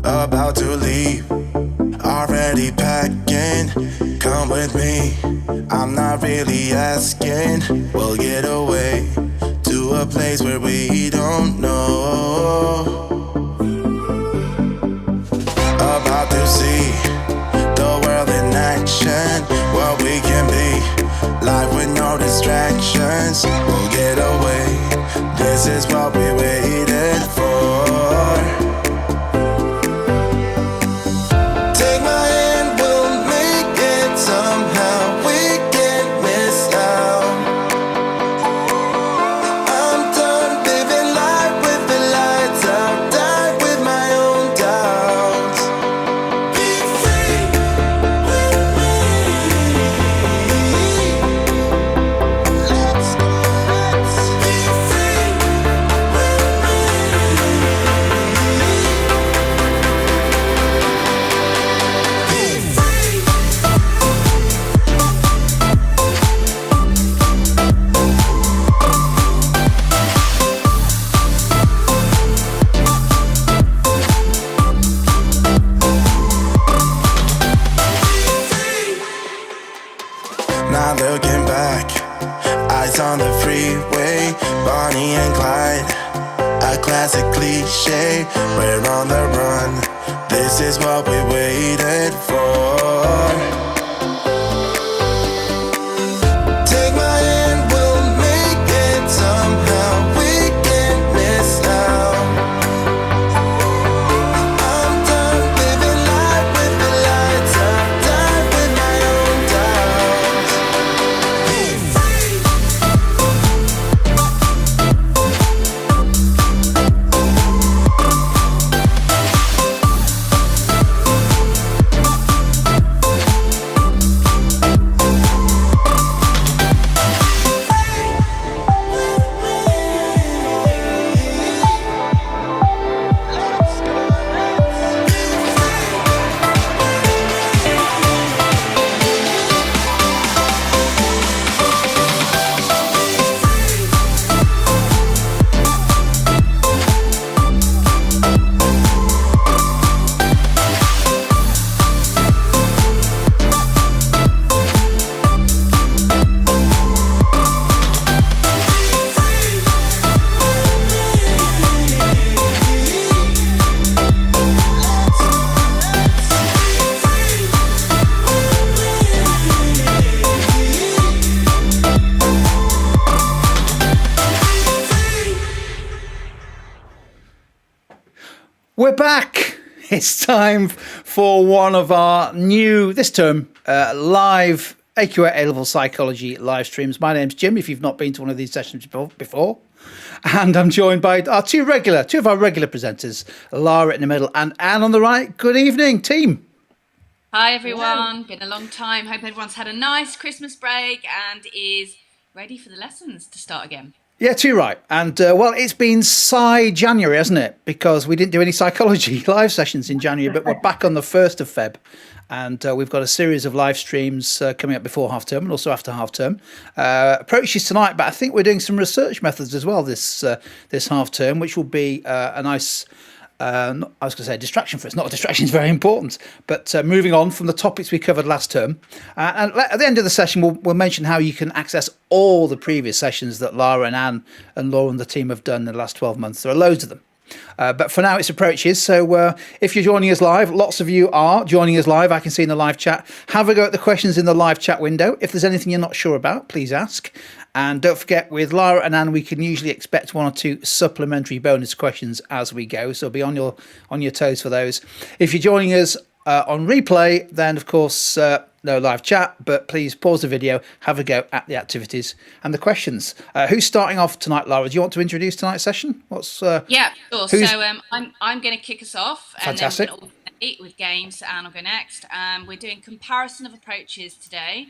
About to leave, already packing. Come with me, I'm not really asking. We'll get away to a place where we don't know. About to see the world in action, what we can be, life with no distractions. We'll get away, this is what we waited for. Take my hand, we'll make it somehow. We can't miss out. I'm done living life with the lights out. Die with my own doubts. Be free with me. Let's be free with Not looking back, eyes on the freeway, Bonnie and Clyde, a classic cliche. We're on the run, this is what we waited for. Take my hand, we'll make it somehow. We can't miss out. I'm done living life with the lights out. Die with my own doubts. Be free. We're back. It's time for one of our new, this term, live AQA A-Level Psychology live streams. My name's Jim, if you've not been to one of these sessions before. And I'm joined by our two of our regular presenters, Lara in the middle and Anne on the right. Good evening, team. Hi everyone, been a long time. Hope everyone's had a nice Christmas break and is ready for the lessons to start again. Yeah, too right. And well, it's been January, hasn't it? Because we didn't do any psychology live sessions in January, but we're back on the 1st of Feb. And we've got a series of live streams coming up before half term and also after half term. Approaches tonight, but I think we're doing some research methods as well this half term, which will be a nice, I was going to say a distraction for us. Not a distraction, it's very important. But moving on from the topics we covered last term. And at the end of the session, we'll mention how you can access all the previous sessions that Lara and Anne and Laura and the team have done in the last 12 months. There are loads of them. But for now, it's approaches. So if you're joining us live, lots of you are joining us live. I can see in the live chat. Have a go at the questions in the live chat window. If there's anything you're not sure about, please ask. And don't forget, with Lara and Anne, we can usually expect one or two supplementary bonus questions as we go. So be on your toes for those. If you're joining us on replay, then of course no live chat, but please pause the video, have a go at the activities and the questions. Who's starting off tonight, Lara? Do you want to introduce tonight's session? Yeah, sure. So I'm going to kick us off. Fantastic. And then we're going to alternate with games. Anne will go next. We're doing comparison of approaches today.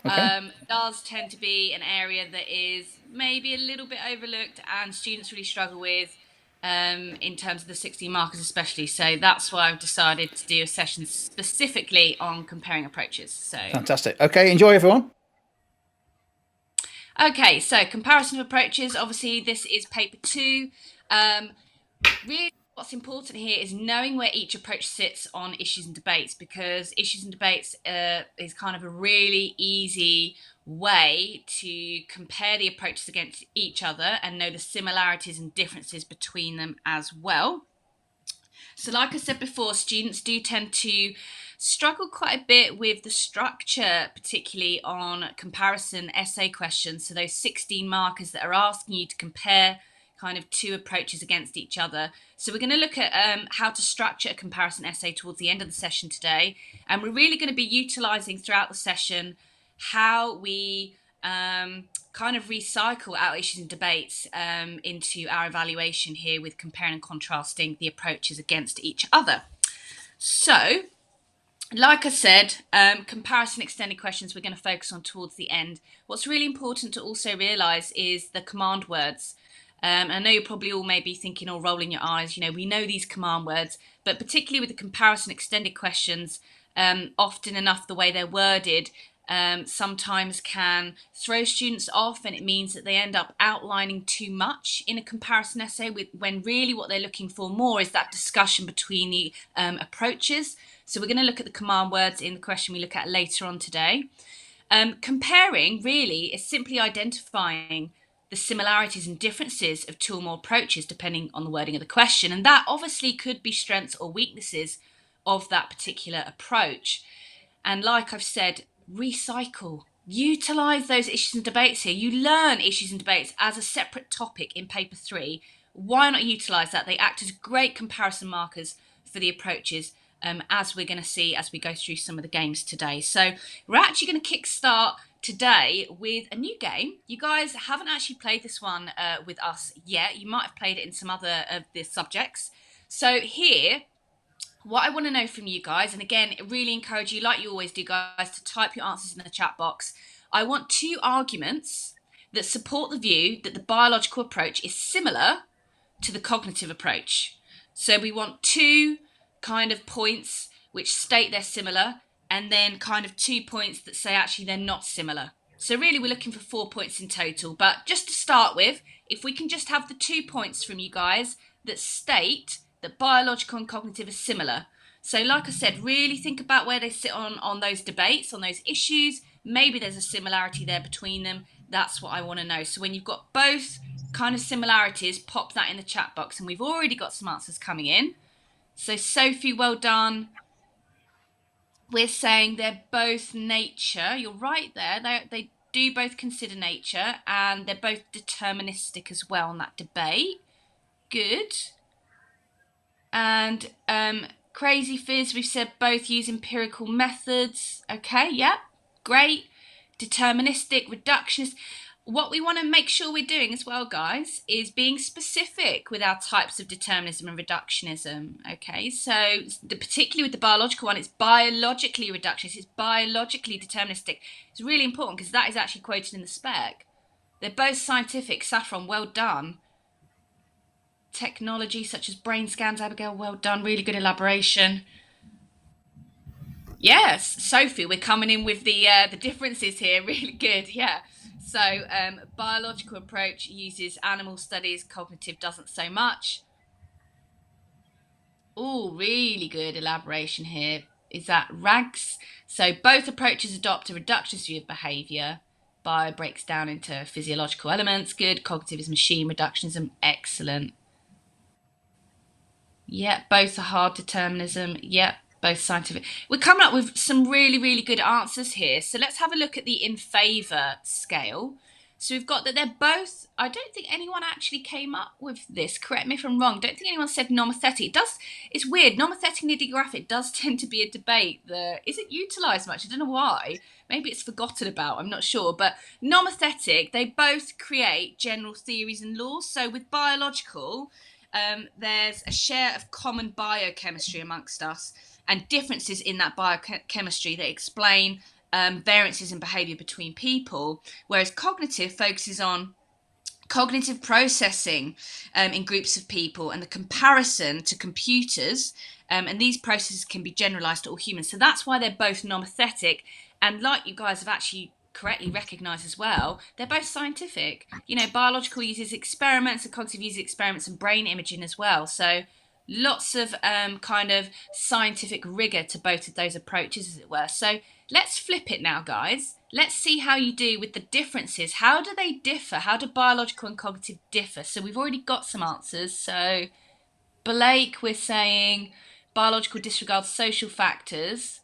Okay. Does tend to be an area that is maybe a little bit overlooked and students really struggle with in terms of the 60 markers especially. So that's why I've decided to do a session specifically on comparing approaches. So fantastic. Okay, enjoy everyone. Okay, so comparison of approaches. Obviously, this is paper 2. Really what's important here is knowing where each approach sits on issues and debates, because issues and debates is kind of a really easy way to compare the approaches against each other and know the similarities and differences between them as well. So like I said before, students do tend to struggle quite a bit with the structure, particularly on comparison essay questions. So those 16 markers that are asking you to compare kind of two approaches against each other. So we're going to look at how to structure a comparison essay towards the end of the session today. And we're really going to be utilising throughout the session how we kind of recycle our issues and debates into our evaluation here, with comparing and contrasting the approaches against each other. So, like I said, comparison extended questions we're going to focus on towards the end. What's really important to also realise is the command words. I know you're probably all maybe thinking or rolling your eyes, we know these command words, but particularly with the comparison extended questions, often enough the way they're worded sometimes can throw students off, and it means that they end up outlining too much in a comparison essay, when really what they're looking for more is that discussion between the approaches. So we're going to look at the command words in the question we look at later on today. Comparing really is simply identifying the similarities and differences of two or more approaches depending on the wording of the question, and that obviously could be strengths or weaknesses of that particular approach. And like I've said, recycle, utilize those issues and debates here. You learn issues and debates as a separate topic in paper 3. Why not utilize that? They act as great comparison markers for the approaches, as we're going to see as we go through some of the games today. So we're actually going to kick start today with a new game. You guys haven't actually played this one with us yet. You might have played it in some other of the subjects. So here, what I want to know from you guys, and again, really encourage you, like you always do, guys, to type your answers in the chat box. I want 2 arguments that support the view that the biological approach is similar to the cognitive approach. So we want 2 kind of points which state they're similar, and then kind of 2 points that say actually they're not similar. So really we're looking for 4 points in total. But just to start with, if we can just have the 2 points from you guys that state that biological and cognitive are similar. So like I said, really think about where they sit on those debates, on those issues. Maybe there's a similarity there between them. That's what I want to know. So when you've got both kind of similarities, pop that in the chat box. And we've already got some answers coming in. So Sophie, well done. We're saying they're both nature. You're right there. They do both consider nature, and they're both deterministic as well in that debate. Good. And Crazy Fizz, we've said both use empirical methods. Okay, yeah, great. Deterministic, reductionist. What we want to make sure we're doing as well, guys, is being specific with our types of determinism and reductionism. Okay, so particularly with the biological one, it's biologically reductionist, it's biologically deterministic. It's really important because that is actually quoted in the spec. They're both scientific. Saffron, well done. Technology such as brain scans, Abigail, well done, really good elaboration. Yes, Sophie, we're coming in with the differences here, really good, yeah. So biological approach uses animal studies, cognitive doesn't so much. Oh, really good elaboration here. Is that Rags? So both approaches adopt a reductionist view of behaviour. Bio breaks down into physiological elements, good. Cognitive is machine reductionism, excellent. Yeah, both are hard determinism. Yeah, both scientific. We're coming up with some really, really good answers here. So let's have a look at the in favour scale. So we've got that they're both, I don't think anyone actually came up with this. Correct me if I'm wrong. Don't think anyone said nomothetic. It's weird. Nomothetic and ideographic does tend to be a debate that isn't utilised much. I don't know why. Maybe it's forgotten about. I'm not sure. But nomothetic, they both create general theories and laws. So with biological, there's a share of common biochemistry amongst us and differences in that biochemistry that explain variances in behaviour between people, whereas cognitive focuses on cognitive processing in groups of people and the comparison to computers, and these processes can be generalised to all humans. So that's why they're both nomothetic, and like you guys have actually correctly recognised as well, they're both scientific. You know, biological uses experiments and cognitive uses experiments and brain imaging as well. So Lots of kind of scientific rigor to both of those approaches, as it were. So let's flip it now, guys. Let's see how you do with the differences. How do they differ? How do biological and cognitive differ? So we've already got some answers. So Blake, we're saying biological disregards social factors.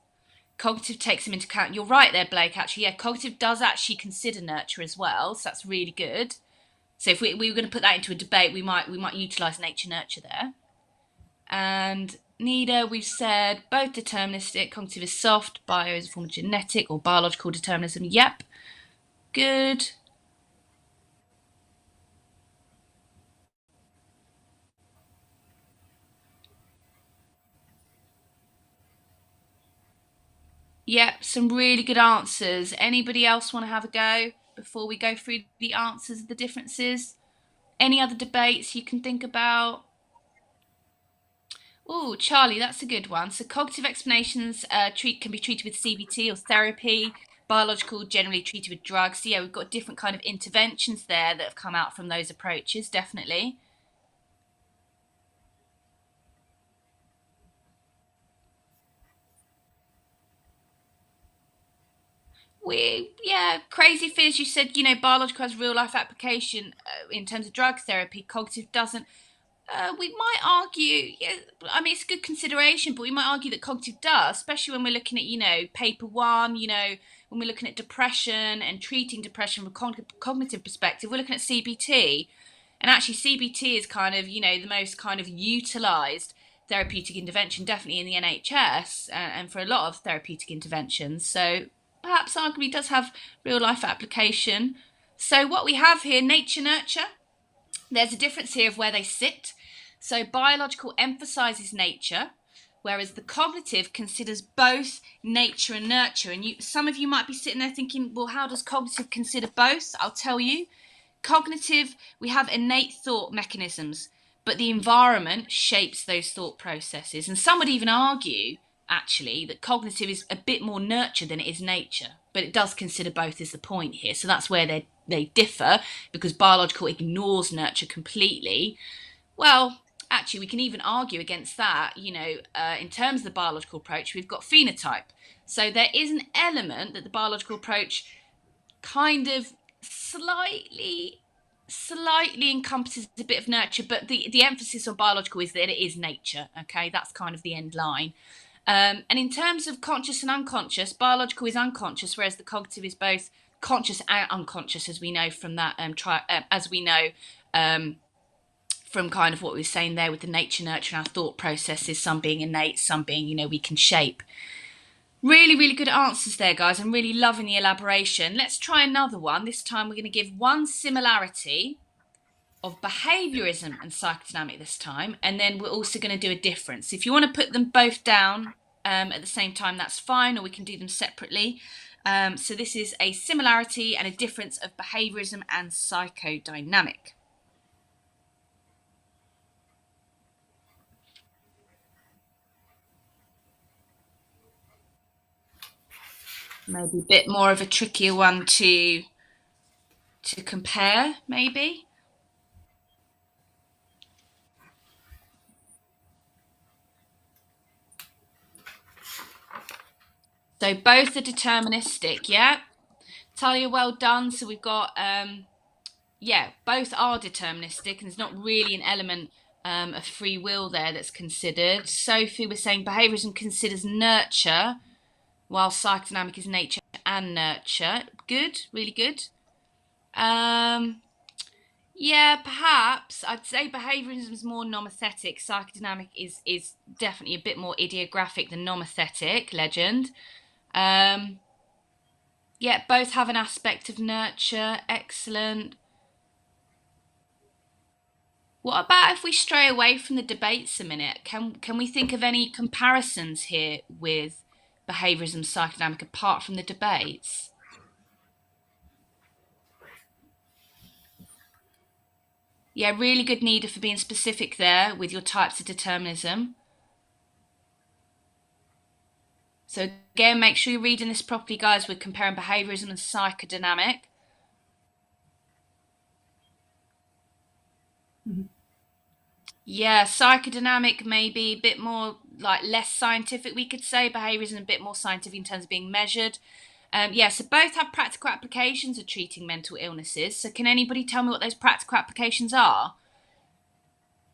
Cognitive takes them into account. You're right there, Blake, actually. Yeah, cognitive does actually consider nurture as well. So that's really good. So if we were going to put that into a debate, we might utilise nature-nurture there. And Nida, we've said both deterministic, cognitive is soft, bio is a form of genetic or biological determinism. Yep, good. Yep, some really good answers. Anybody else want to have a go before we go through the answers of the differences? Any other debates you can think about? Oh, Charlie, that's a good one. So cognitive explanations can be treated with CBT or therapy. Biological generally treated with drugs. So yeah, we've got different kind of interventions there that have come out from those approaches, definitely. Crazy Fizz, you said, biological has real life application in terms of drug therapy, cognitive doesn't. We might argue, yeah, I mean, it's a good consideration, but we might argue that cognitive does, especially when we're looking at, paper one, when we're looking at depression and treating depression from a cognitive perspective, we're looking at CBT. And actually, CBT is kind of, the most kind of utilized therapeutic intervention, definitely in the NHS and for a lot of therapeutic interventions. So perhaps arguably does have real life application. So what we have here, nature nurture, there's a difference here of where they sit. So biological emphasizes nature, whereas the cognitive considers both nature and nurture. And some of you might be sitting there thinking, well, how does cognitive consider both? I'll tell you. Cognitive, we have innate thought mechanisms, but the environment shapes those thought processes. And some would even argue, actually, that cognitive is a bit more nurture than it is nature, but it does consider both is the point here. So that's where they differ, because biological ignores nurture completely. Well, actually, we can even argue against that. In terms of the biological approach, we've got phenotype. So there is an element that the biological approach kind of slightly encompasses a bit of nurture, but the emphasis on biological is that it is nature. Okay, that's kind of the end line. And in terms of conscious and unconscious, biological is unconscious, whereas the cognitive is both conscious and unconscious, as we know from that from kind of what we were saying there with the nature nurture and our thought processes, some being innate, some being we can shape. Really, really good answers there, guys. I'm really loving the elaboration. Let's try another one. This time we're going to give one similarity of behaviorism and psychodynamic this time, and then we're also going to do a difference. If you want to put them both down at the same time, that's fine, or we can do them separately. So this is a similarity and a difference of behaviorism and psychodynamic. Maybe a bit more of a trickier one to compare, maybe. So both are deterministic, yeah? Talia, well done. So we've got, both are deterministic, and there's not really an element of free will there that's considered. Sophie was saying behaviorism considers nurture, while psychodynamic is nature and nurture. Good, really good. Perhaps I'd say behaviorism is more nomothetic. Psychodynamic is definitely a bit more idiographic than nomothetic. Legend. Both have an aspect of nurture. Excellent. What about if we stray away from the debates a minute? Can we think of any comparisons here with behaviorism, psychodynamic, apart from the debates? Yeah, really good, Nida, for being specific there with your types of determinism. So again, make sure you're reading this properly, guys. We're comparing behaviorism and psychodynamic. Yeah, psychodynamic maybe a bit more like less scientific, we could say. Behaviorism a bit more scientific in terms of being measured. Yeah, so both have practical applications of treating mental illnesses. So can anybody tell me what those practical applications are?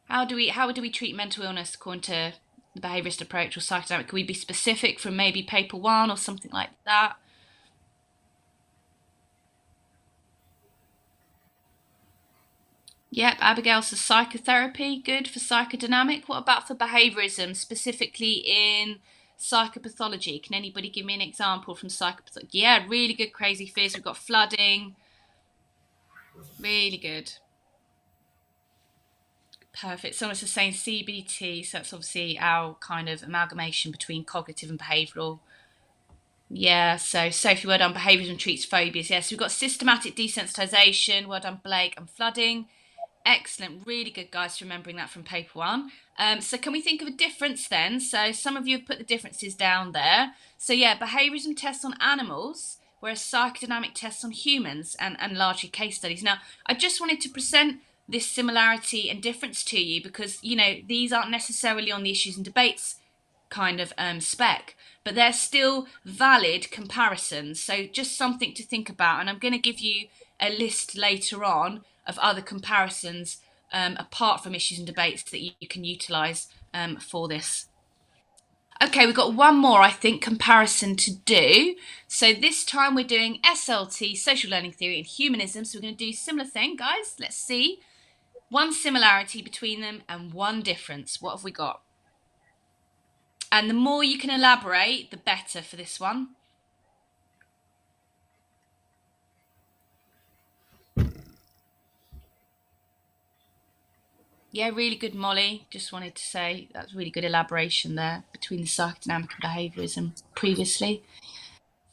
How do we treat mental illness according to the behaviorist approach or psychodynamic? Can we be specific from maybe paper one or something like that? Yep, Abigail says psychotherapy, good for psychodynamic. What about for behaviorism, specifically in psychopathology? Can anybody give me an example from psychopathology? Yeah, really good crazy fears. We've got flooding. Really good. Perfect. Someone's just saying CBT, so that's obviously our kind of amalgamation between cognitive and behavioural. Yeah, so Sophie, well done. Behaviourism treats phobias. Yes, we've got systematic desensitisation. Well done, Blake, and flooding. Excellent, really good, guys, for remembering that from paper one. So can we think of a difference then? So some of you have put the differences down there. So yeah, behaviourism tests on animals, whereas psychodynamic tests on humans and largely case studies. Now, I just wanted to present this similarity and difference to you because, these aren't necessarily on the issues and debates kind of spec, but they're still valid comparisons. So just something to think about. And I'm going to give you a list later on of other comparisons apart from issues and debates that you can utilise for this. Okay, we've got one more, I think, comparison to do. So this time we're doing SLT, social learning theory, and humanism. So we're going to do a similar thing, guys. Let's see. One similarity between them and one difference. What have we got? And the more you can elaborate, the better for this one. Yeah, really good, Molly. Just wanted to say that's really good elaboration there between the psychodynamic and behaviourism previously.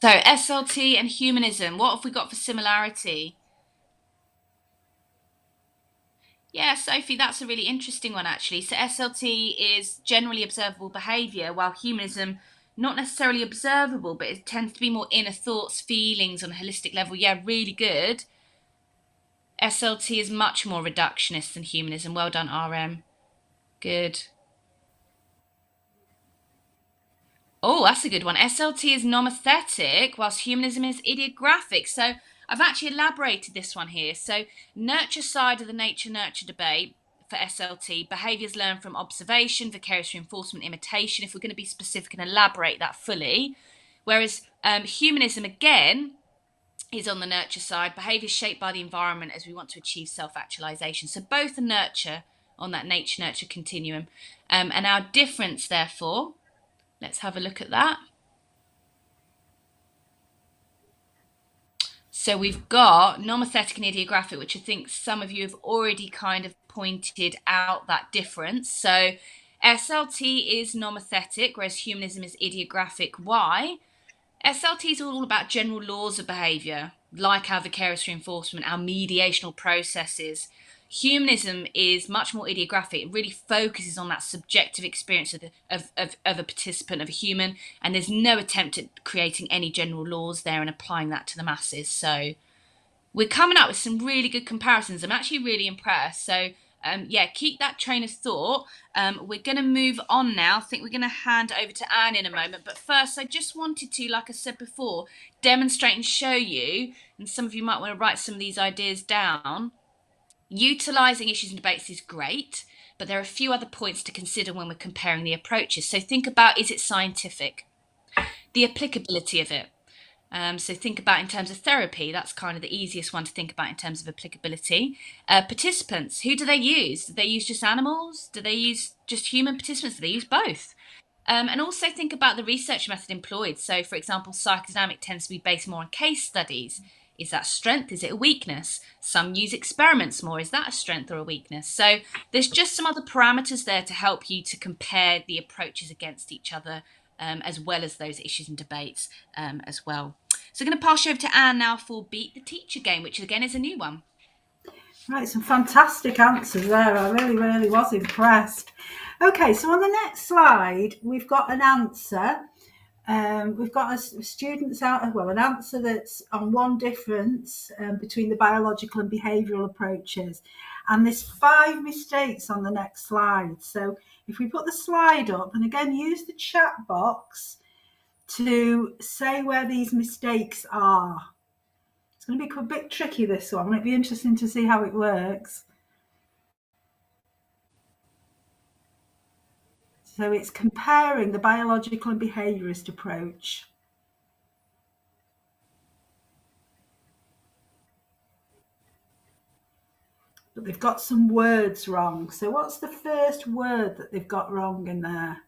So SLT and humanism, what have we got for similarity? Yeah, Sophie, that's a really interesting one actually. So SLT is generally observable behaviour, while humanism not necessarily observable, but it tends to be more inner thoughts, feelings on a holistic level. Yeah, really good. SLT is much more reductionist than humanism. Well done, RM. Good. Oh, that's a good one. SLT is nomothetic, whilst humanism is idiographic. So I've actually elaborated this one here. So nurture side of the nature-nurture debate for SLT, behaviours learned from observation, vicarious reinforcement, imitation, if we're going to be specific and elaborate that fully. Whereas humanism, again, is on the nurture side, behaviours shaped by the environment as we want to achieve self-actualization. So both are nurture on that nature-nurture continuum. And our difference, therefore, let's have a look at that. So we've got nomothetic and idiographic, which I think some of you have already kind of pointed out that difference. So SLT is nomothetic, whereas humanism is idiographic. Why? SLT is all about general laws of behaviour, like our vicarious reinforcement, our mediational processes. Humanism is much more idiographic. It really focuses on that subjective experience of a participant, of a human, and there's no attempt at creating any general laws there and applying that to the masses. So we're coming up with some really good comparisons. I'm actually really impressed. So yeah, keep that train of thought. We're going to move on now. I think we're going to hand over to Anne in a moment. But first, I just wanted to, like I said before, demonstrate and show you, and some of you might want to write some of these ideas down. Utilising issues and debates is great, but there are a few other points to consider when we're comparing the approaches. So think about, is it scientific? The applicability of it. So think about in terms of therapy, that's kind of the easiest one to think about in terms of applicability. Participants, who do they use? Do they use just animals? Do they use just human participants? Do they use both? And also think about the research method employed. So, for example, psychodynamic tends to be based more on case studies. Is that strength? Is it a weakness? Some use experiments more. Is that a strength or a weakness? So there's just some other parameters there to help you to compare the approaches against each other, as well as those issues and debates as well. So I'm going to pass you over to Anne now for Beat the Teacher game, which again is a new one. Right, some fantastic answers there. I really, really was impressed. Okay, so on the next slide, we've got an answer. We've got a students out, well, an answer that's on one difference between the biological and behavioural approaches. And there's 5 mistakes on the next slide. So if we put the slide up, and again, use the chat box to say where these mistakes are. It's going to be a bit tricky, this one. It'd be interesting to see how it works. So it's comparing the biological and behaviourist approach. But they've got some words wrong. So what's the first word that they've got wrong in there?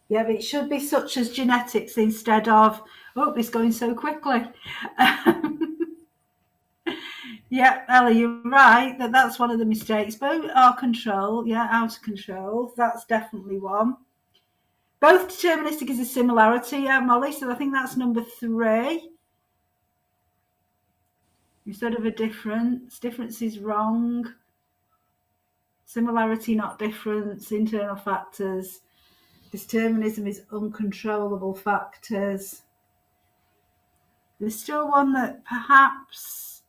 Yeah, but it should be such as genetics instead of, oh, it's going so quickly. Yeah, Ellie, you're right, that's one of the mistakes. Both are control, yeah, out of control. That's definitely one. Both deterministic is a similarity, yeah, Molly, so I think that's number 3. Instead of a difference. Difference is wrong. Similarity, not difference. Internal factors. Determinism is uncontrollable factors. There's still one that perhaps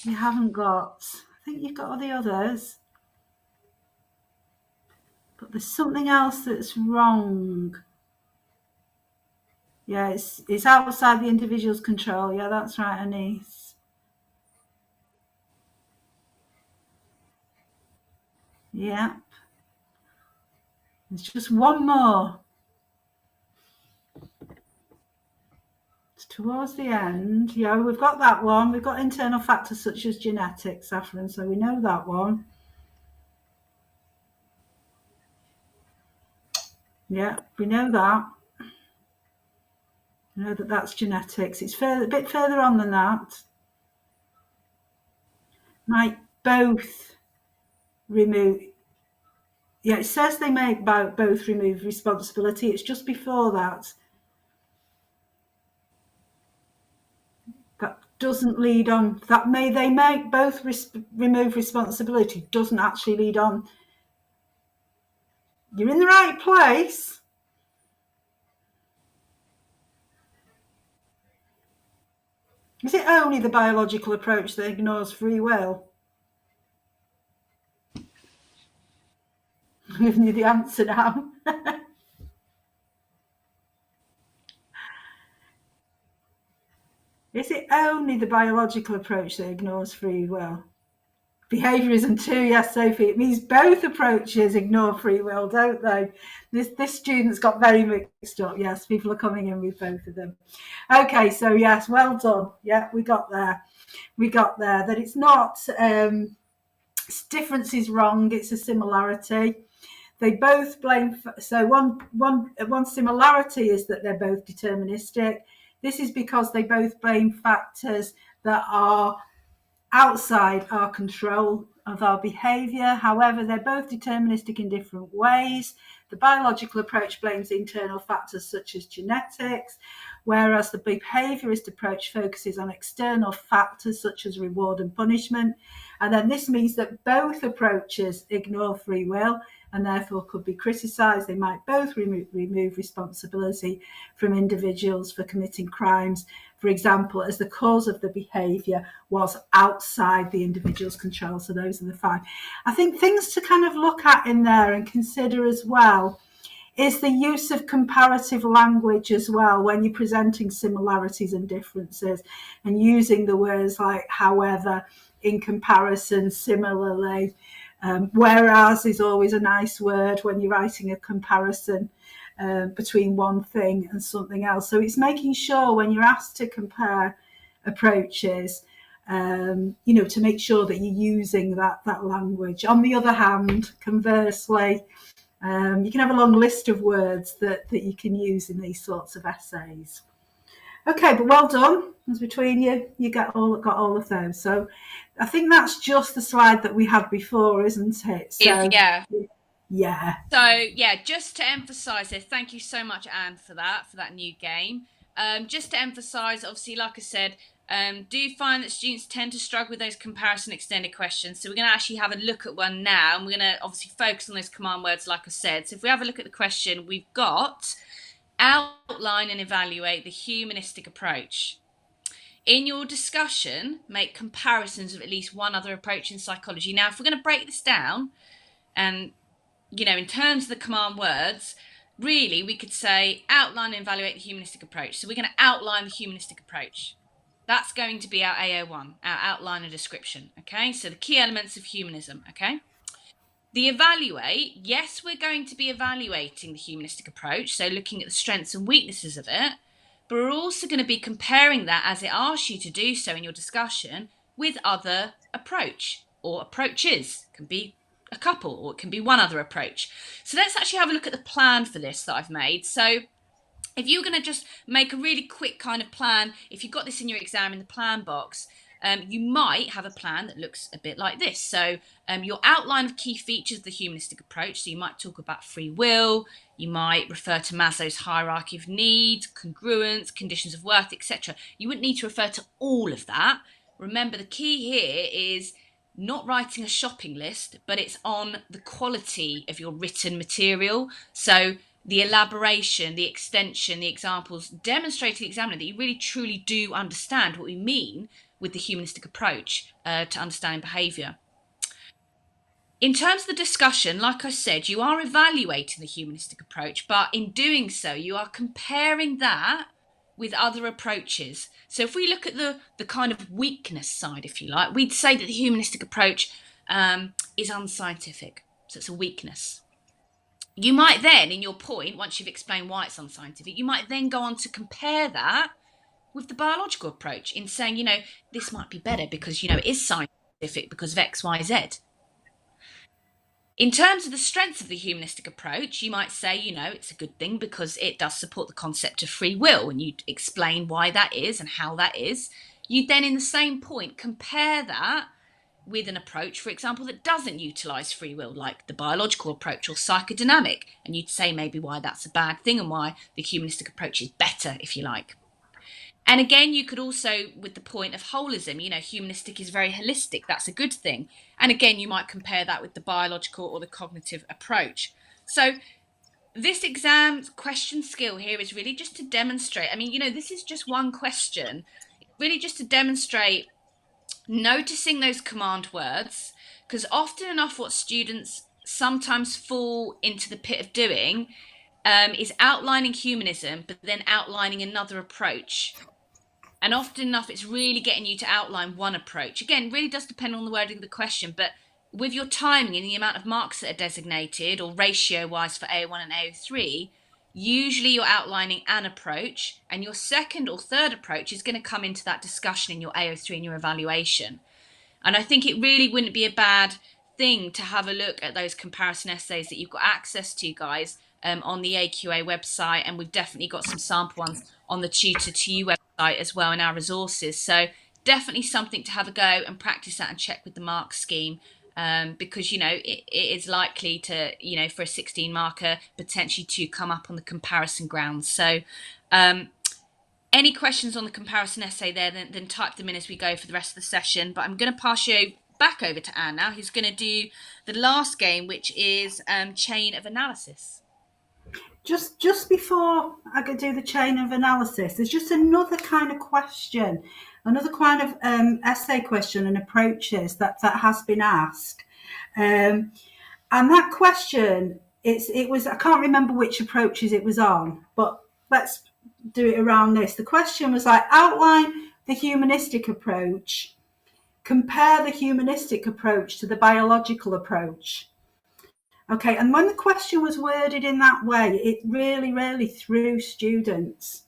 you haven't got. I think you've got all the others. But there's something else that's wrong. Yeah, it's outside the individual's control. Yeah, that's right, Anise. Yeah. There's just one more. It's towards the end. Yeah, we've got that one. We've got internal factors such as genetics, Saffron, so we know that one. Yeah, we know that. We know that that's genetics. It's a bit further on than that. Might both remove. Yeah, it says they may both remove responsibility. It's just before that. That doesn't lead on. They may both remove responsibility. Doesn't actually lead on. You're in the right place. Is it only the biological approach that ignores free will? I'm giving you the answer now. Is it only the biological approach that ignores free will? Behaviourism too, yes, Sophie. It means both approaches ignore free will, don't they? This student's got very mixed up. Yes, people are coming in with both of them. Okay, so yes, well done. Yeah, we got there. That it's not difference is wrong. It's a similarity. They both blame. So one similarity is that they're both deterministic. This is because they both blame factors that are outside our control of our behaviour. However, they're both deterministic in different ways. The biological approach blames internal factors such as genetics, whereas the behaviourist approach focuses on external factors such as reward and punishment. And then this means that both approaches ignore free will and therefore could be criticised. They might both remove responsibility from individuals for committing crimes, for example, as the cause of the behaviour was outside the individual's control. So those are the 5. I think things to kind of look at in there and consider as well is the use of comparative language as well when you're presenting similarities and differences, and using the words like however, in comparison, similarly. Whereas is always a nice word when you're writing a comparison between one thing and something else. So it's making sure when you're asked to compare approaches, to make sure that you're using that language. On the other hand, conversely, you can have a long list of words that you can use in these sorts of essays. Okay, but well done. As between you got all of those. So I think that's just the slide that we had before, isn't it? So, yeah. So yeah, just to emphasise this, thank you so much, Anne, for that new game. Just to emphasise, obviously, like I said, Do you find that students tend to struggle with those comparison extended questions? So we're going to actually have a look at one now, and we're going to obviously focus on those command words like I said. So if we have a look at the question, we've got outline and evaluate the humanistic approach. In your discussion, make comparisons of at least one other approach in psychology. Now, if we're going to break this down, and in terms of the command words, really we could say outline and evaluate the humanistic approach. So we're going to outline the humanistic approach. That's going to be our AO1, our outline and description. Okay, so the key elements of humanism. Okay. The evaluate, yes, we're going to be evaluating the humanistic approach, so looking at the strengths and weaknesses of it, but we're also going to be comparing that, as it asks you to do so in your discussion, with other approach or approaches. It can be a couple, or it can be one other approach. So let's actually have a look at the plan for this that I've made. So if you're going to just make a really quick kind of plan, if you've got this in your exam in the plan box, you might have a plan that looks a bit like this. So your outline of key features of the humanistic approach. So you might talk about free will, you might refer to Maslow's hierarchy of needs, congruence, conditions of worth, etc. You wouldn't need to refer to all of that. Remember, the key here is not writing a shopping list, but it's on the quality of your written material. So the elaboration, the extension, the examples demonstrate to the examiner that you really truly do understand what we mean with the humanistic approach to understanding behaviour. In terms of the discussion, like I said, you are evaluating the humanistic approach, but in doing so, you are comparing that with other approaches. So if we look at the kind of weakness side, if you like, we'd say that the humanistic approach is unscientific. So it's a weakness. You might then, in your point, once you've explained why it's unscientific, you might then go on to compare that with the biological approach in saying, this might be better because, it is scientific because of X, Y, Z. In terms of the strengths of the humanistic approach, you might say, it's a good thing because it does support the concept of free will, and you'd explain why that is and how that is. You'd then, in the same point, compare that with an approach, for example, that doesn't utilise free will, like the biological approach or psychodynamic, and you'd say maybe why that's a bad thing and why the humanistic approach is better, if you like. And again, you could also, with the point of holism, humanistic is very holistic. That's a good thing. And again, you might compare that with the biological or the cognitive approach. So this exam question skill here is really just to demonstrate. This is just one question, really just to demonstrate noticing those command words, because often enough what students sometimes fall into the pit of doing is outlining humanism, but then outlining another approach. And often enough, it's really getting you to outline one approach. Again, really does depend on the wording of the question, but with your timing and the amount of marks that are designated, or ratio-wise for AO1 and AO3, usually you're outlining an approach, and your second or third approach is going to come into that discussion in your AO3 and your evaluation. And I think it really wouldn't be a bad thing to have a look at those comparison essays that you've got access to, guys, on the AQA website, and we've definitely got some sample ones on the Tutor2U website as well in our resources. So definitely something to have a go and practice that and check with the mark scheme, because it is likely to, for a 16 marker potentially to come up on the comparison grounds. So any questions on the comparison essay there, then type them in as we go for the rest of the session. But I'm going to pass you back over to Anne now, who's going to do the last game, which is chain of analysis. Just before I could do the chain of analysis, there's just another kind of question, another kind of essay question and approaches that has been asked. And that question, it was, I can't remember which approaches it was on, but let's do it around this. The question was like, outline the humanistic approach, compare the humanistic approach to the biological approach. Okay, and when the question was worded in that way, it really, really threw students,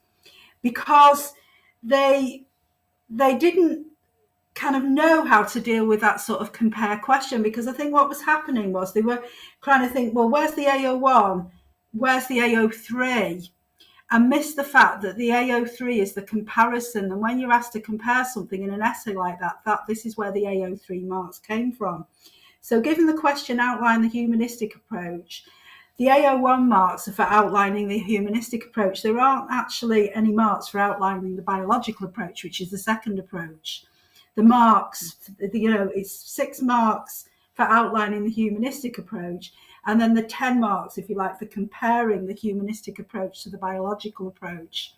because they didn't kind of know how to deal with that sort of compare question, because I think what was happening was they were trying to think, well, where's the AO1? Where's the AO3? And miss the fact that the AO3 is the comparison. And when you're asked to compare something in an essay like that this is where the AO3 marks came from. So given the question, outline the humanistic approach, the AO1 marks are for outlining the humanistic approach. There aren't actually any marks for outlining the biological approach, which is the second approach. The marks, it's 6 marks for outlining the humanistic approach, and then the 10 marks, if you like, for comparing the humanistic approach to the biological approach.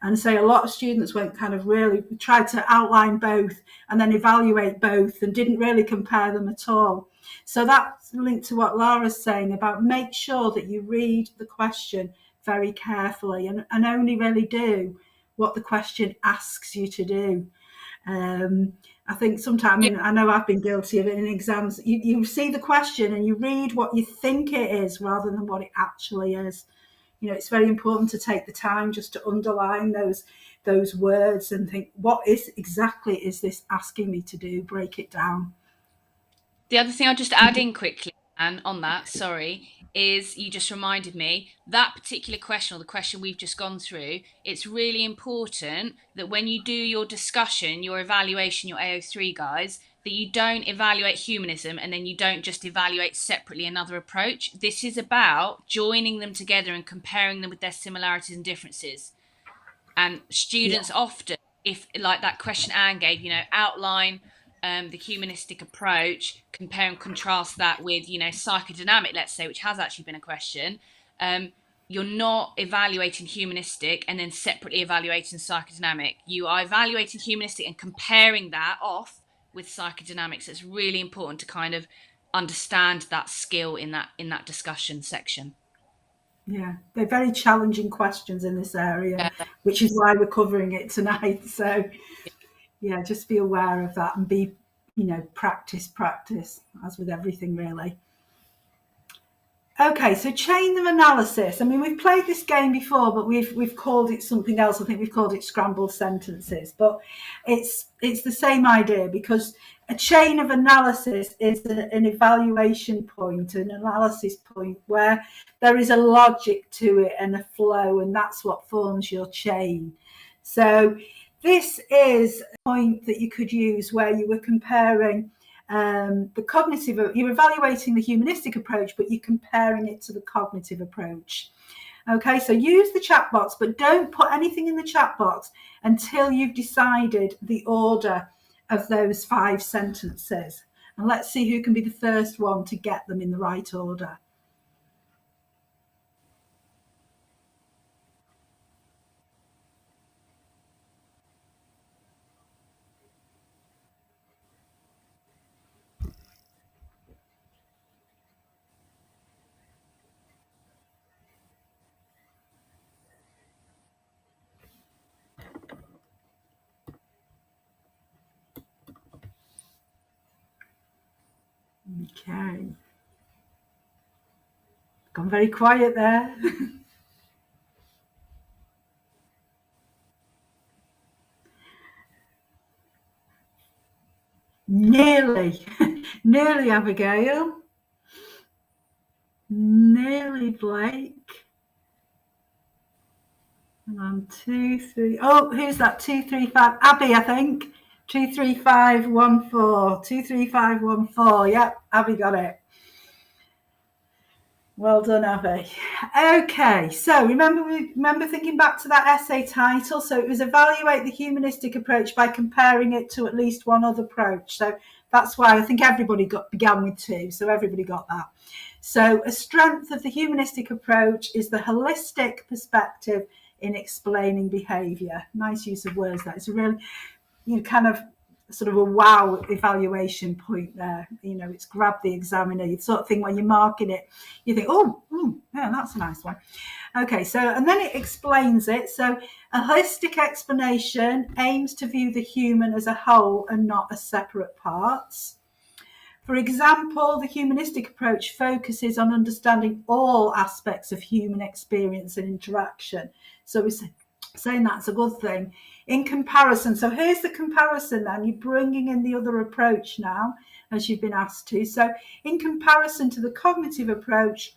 And so a lot of students went kind of really tried to outline both and then evaluate both and didn't really compare them at all. So that's linked to what Laura's saying about make sure that you read the question very carefully and only really do what the question asks you to do. I think sometimes, I know I've been guilty of it in exams, you see the question and you read what you think it is rather than what it actually is. It's very important to take the time just to underline those words and think, what exactly is this asking me to do? Break it down. The other thing I'll just add in quickly, Anne, on that, is you just reminded me that particular question, or the question we've just gone through, it's really important that when you do your discussion, your evaluation, your AO3 guys, that you don't evaluate humanism and then you don't just evaluate separately another approach. This is about joining them together and comparing them with their similarities and differences. And students often, if like that question Anne gave, outline the humanistic approach, compare and contrast that with, psychodynamic, let's say, which has actually been a question. You're not evaluating humanistic and then separately evaluating psychodynamic. You are evaluating humanistic and comparing that off with psychodynamics. It's really important to kind of understand that skill in that discussion section. Yeah, they're very challenging questions in this area, which is why we're covering it tonight. So yeah, just be aware of that and be, practice, as with everything really. Okay, so chain of analysis. I mean, we've played this game before, but we've called it something else. I think we've called it scrambled sentences, but it's the same idea, because a chain of analysis is an evaluation point, an analysis point where there is a logic to it and a flow, and that's what forms your chain. So this is a point that you could use where you were comparing the cognitive, you're evaluating the humanistic approach, but you're comparing it to the cognitive approach. Okay, so use the chat box, but don't put anything in the chat box until you've decided the order of those 5 sentences. And let's see who can be the first one to get them in the right order. Okay. Gone very quiet there. Nearly, Abigail. Nearly, Blake. And on 2, 3. Oh, who's that? 2, 3, 5. Abby, I think. 2, 3, 5, 1, 4. 2, 3, 5, 1, 4. Yep, Abby got it. Well done, Abby. Okay, so remember thinking back to that essay title. So it was evaluate the humanistic approach by comparing it to at least one other approach. So that's why I think everybody began with 2. So everybody got that. So a strength of the humanistic approach is the holistic perspective in explaining behaviour. Nice use of words. That it's a really, kind of sort of a wow evaluation point there. It's grab the examiner. You sort of thing when you're marking it, you think, yeah, that's a nice one. Okay, so, and then it explains it. So a holistic explanation aims to view the human as a whole and not as separate parts. For example, the humanistic approach focuses on understanding all aspects of human experience and interaction. So we're saying that's a good thing. In comparison, so here's the comparison then, you're bringing in the other approach now, as you've been asked to. So in comparison to the cognitive approach,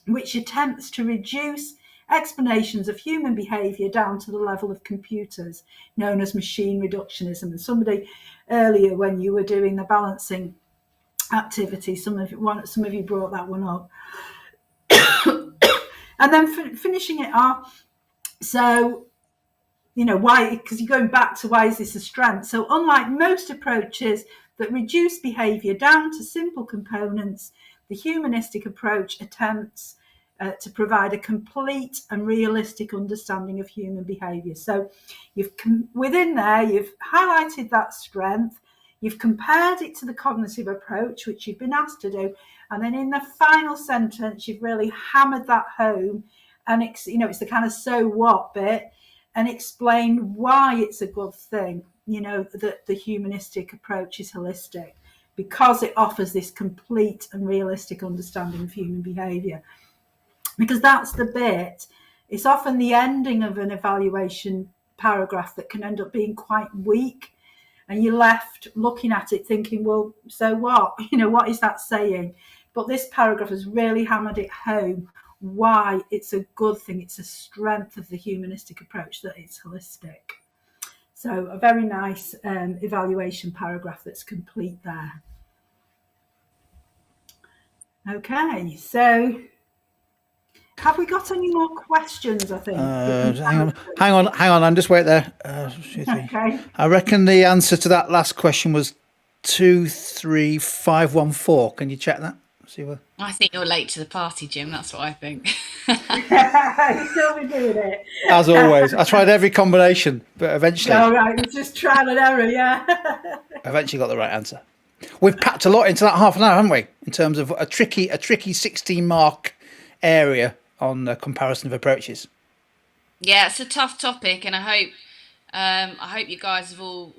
which attempts to reduce explanations of human behaviour down to the level of computers, known as machine reductionism. And somebody earlier, when you were doing the balancing activity, some of you brought that one up. And then finishing it off, so, why, because you're going back to why is this a strength? So unlike most approaches that reduce behaviour down to simple components, the humanistic approach attempts to provide a complete and realistic understanding of human behaviour. So within there, you've highlighted that strength, you've compared it to the cognitive approach, which you've been asked to do, and then in the final sentence, you've really hammered that home, and it's the kind of so what bit, and explain why it's a good thing, that the humanistic approach is holistic, because it offers this complete and realistic understanding of human behaviour. Because that's the bit, it's often the ending of an evaluation paragraph that can end up being quite weak, and you're left looking at it thinking, well, so what? What is that saying? But this paragraph has really hammered it home, why it's a good thing, it's a strength of the humanistic approach that it's holistic. So a very nice evaluation paragraph that's complete there. Okay, so have we got any more questions, I think? Hang on. I'm just wait there. Okay. I reckon the answer to that last question was 23514. Can you check that? See what? I think you're late to the party, Jim. That's what I think. You still be doing it. As always. I tried every combination, but eventually... All right, it's just trial and error, yeah. eventually got the right answer. We've packed a lot into that half an hour, haven't we? In terms of a tricky 16-mark area on the comparison of approaches. Yeah, it's a tough topic, and I hope you guys have all,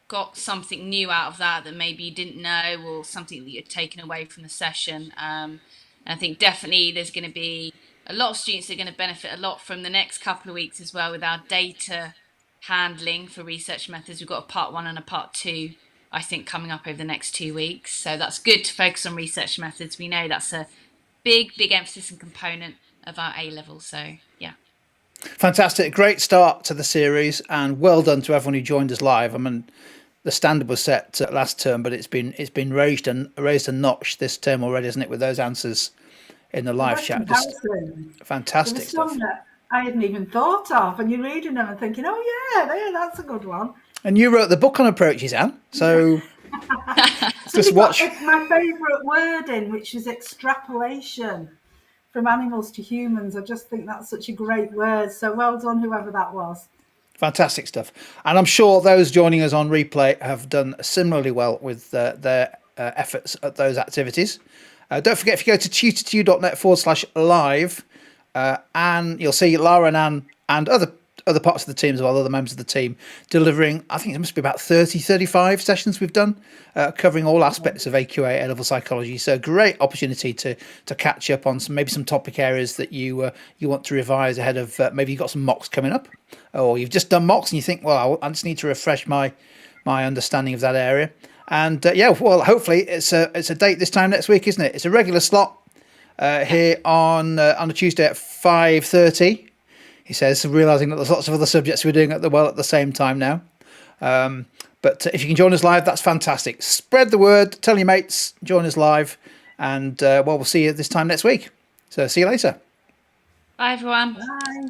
got something new out of that maybe you didn't know, or something that you're taken away from the session. And I think definitely there's going to be a lot of students that are going to benefit a lot from the next couple of weeks as well with our data handling for research methods. We've got a part 1 and a part 2, I think, coming up over the next 2 weeks. So that's good to focus on research methods. We know that's a big emphasis and component of our A-level. So, yeah. Fantastic. Great start to the series, and well done to everyone who joined us live. I mean, the standard was set last term, but it's been raised a notch this term already, isn't it, with those answers in the live chat? Just fantastic stuff. That I hadn't even thought of, and you're reading them and thinking, oh yeah, that's a good one. And you wrote the book on approaches, Anne, so just watch. My favourite wording, which is extrapolation from animals to humans. I just think that's such a great word. So well done, whoever that was. Fantastic stuff. And I'm sure those joining us on replay have done similarly well with their efforts at those activities. Don't forget, if you go to tutor2u.net/live, and you'll see Lara and Anne and other parts of the team as well, other members of the team, delivering, I think it must be about 35 sessions we've done, covering all aspects of AQA A-level psychology. So great opportunity to catch up on some topic areas that you want to revise ahead of, maybe you've got some mocks coming up, or you've just done mocks and you think, well, I just need to refresh my understanding of that area. And well, hopefully it's a date this time next week, isn't it? It's a regular slot here on a Tuesday at 5:30. He says, realising that there's lots of other subjects we're doing at the same time now. But if you can join us live, that's fantastic. Spread the word, tell your mates, join us live, and we'll see you this time next week. So see you later. Bye, everyone. Bye.